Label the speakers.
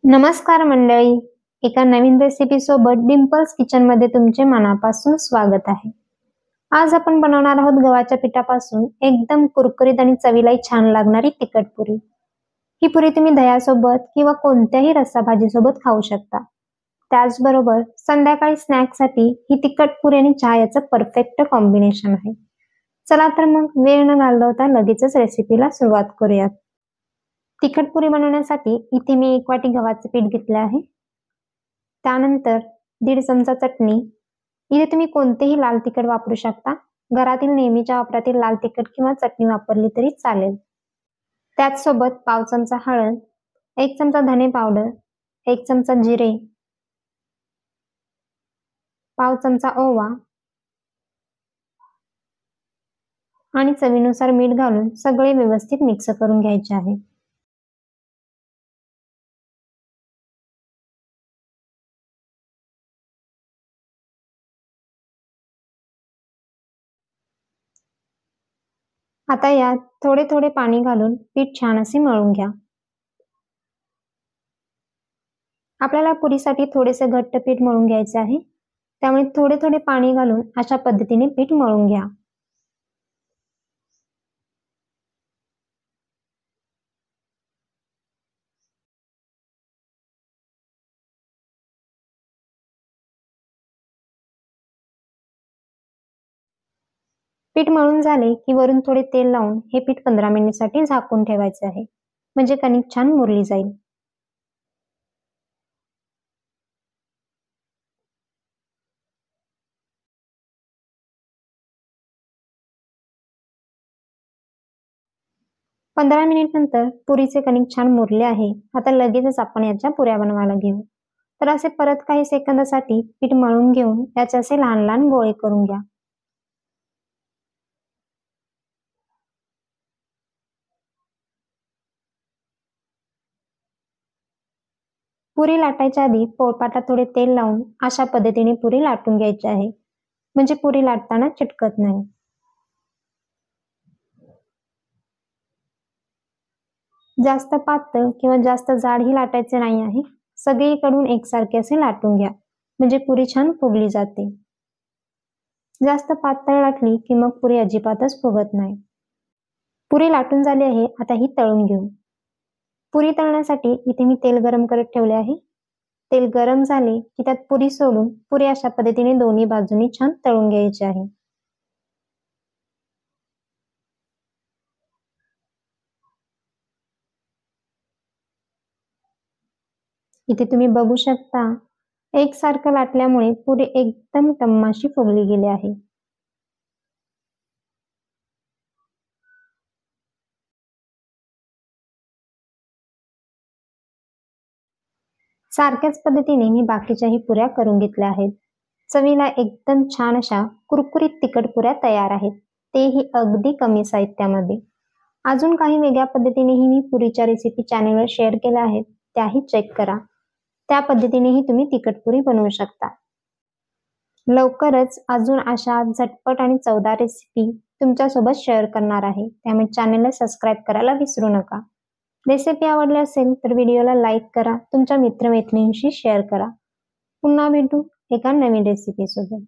Speaker 1: नमस्कार मंडळी, एका नवीन रेसिपी सोबत डिंपल्स किचन मध्ये तुमचे मनापासून स्वागत आहे। आज आपण बनवणार आहोत गव्हाच्या पिठापासून एकदम कुरकुरीत आणि चवीलाही छान लागणारी तिखट पुरी। ही पुरी तुम्ही दह्यासोबत किंवा कोणत्याही रस्साभाजी सोबत खाऊ शकता। त्याचबरोबर संध्याकाळी स्नॅक्ससाठी ही तिखट पुरी आणि चहा याचं परफेक्ट कॉम्बिनेशन आहे। चला तर मग वेळ न घालवता लगेचच रेसिपीला सुरुवात करूयात। तिखट पुरी बनवण्यासाठी इथे मी 1 वाटी गव्हाचे पीठ घेतले आहे। त्यानंतर 1.5 चमचा चटणी, इथे तुम्ही कोणतेही लाल तिखट वापरू शकता। घरातील नेहमीच्या वापरातील लाल तिखट किंवा चटणी वापरली तरी चालेल। त्याच सोबत पाव चमचा हळद, 1 चमचा धने पावडर, 1 चमचा जिरे, पाव चमचा ओवा आणि चवीनुसार मीठ घालून सगळे व्यवस्थित मिक्स करून घ्यायचे आहे। आता यात थोडे थोडे पाणी घालून पीठ छान असे मळून घ्या। आपल्याला पुरीसाठी थोडेसे घट्ट पीठ मळून घ्यायचे आहे, त्यामुळे थोडे थोडे पाणी घालून अशा पद्धतीने पीठ मळून घ्या। पीठ मळून झाले की वरून थोडे तेल लावून हे पीठ 15 मिनिटांसाठी झाकून ठेवायचे आहे, म्हणजे कणिक छान मुरली जाईल। पंधरा मिनिट नंतर पुरीचे कणिक छान मुरले आहे। आता लगेचच आपण याच्या पुऱ्या बनवायला घेऊ। तर असे परत काही सेकंदासाठी पीठ मळून घेऊन याचे असे लहान लहान गोळे करून घ्या। पुरी लाटायच्या आधी पोळपाटात थोडे तेल लावून अशा पद्धतीने पुरी लाटून घ्यायची आहे, म्हणजे पुरी लाटताना चिटकत नाही। जास्त पातळ किंवा जास्त जाडही लाटायचे नाही आहे, सगळीकडून एकसारखे असे लाटून घ्या, म्हणजे पुरी छान फुगली जाते। जास्त पातळ लाटली की मग पुरी अजिबातच फुगत नाही। पुरी लाटून झाली आहे, आता ही तळून घेऊ। पुरी तळण्यासाठी इथे मी तेल गरम करत ठेवले आहे। तेल गरम झाले की त्यात पुरी सोडून पुरी अशा पद्धतीने दोन्ही बाजूनी छान तळून घ्यायची आहे। इथे तुम्ही बघू शकता, एकसारखं लाटल्यामुळे पुरी एकदम टम्माशी फुगली गेली आहे। सारख्याच पद्धतीने मी बाकीच्याही पुऱ्या करून घेतल्या आहेत। चवीला एकदम छान अशा कुरकुरीत तिखट पुऱ्या तयार आहेत, तेही अगदी कमी साहित्यामध्ये। अजून काही वेगळ्या पद्धतीनेही मी पुरीच्या रेसिपी चॅनलवर शेअर केल्या आहेत, त्याही चेक करा। त्या पद्धतीनेही तुम्ही तिखट पुरी बनवू शकता। लवकरच अजून अशा झटपट आणि चवदार रेसिपी तुमच्यासोबत शेअर करणार आहे, त्यामुळे चॅनलला सबस्क्राईब करायला विसरू नका। रेसिपी आवडली असेल तर व्हिडिओला लाईक करा, तुमच्या मित्रमैत्रिणींशी शेअर करा। पुन्हा भेटू एका नवीन रेसिपी सोबत।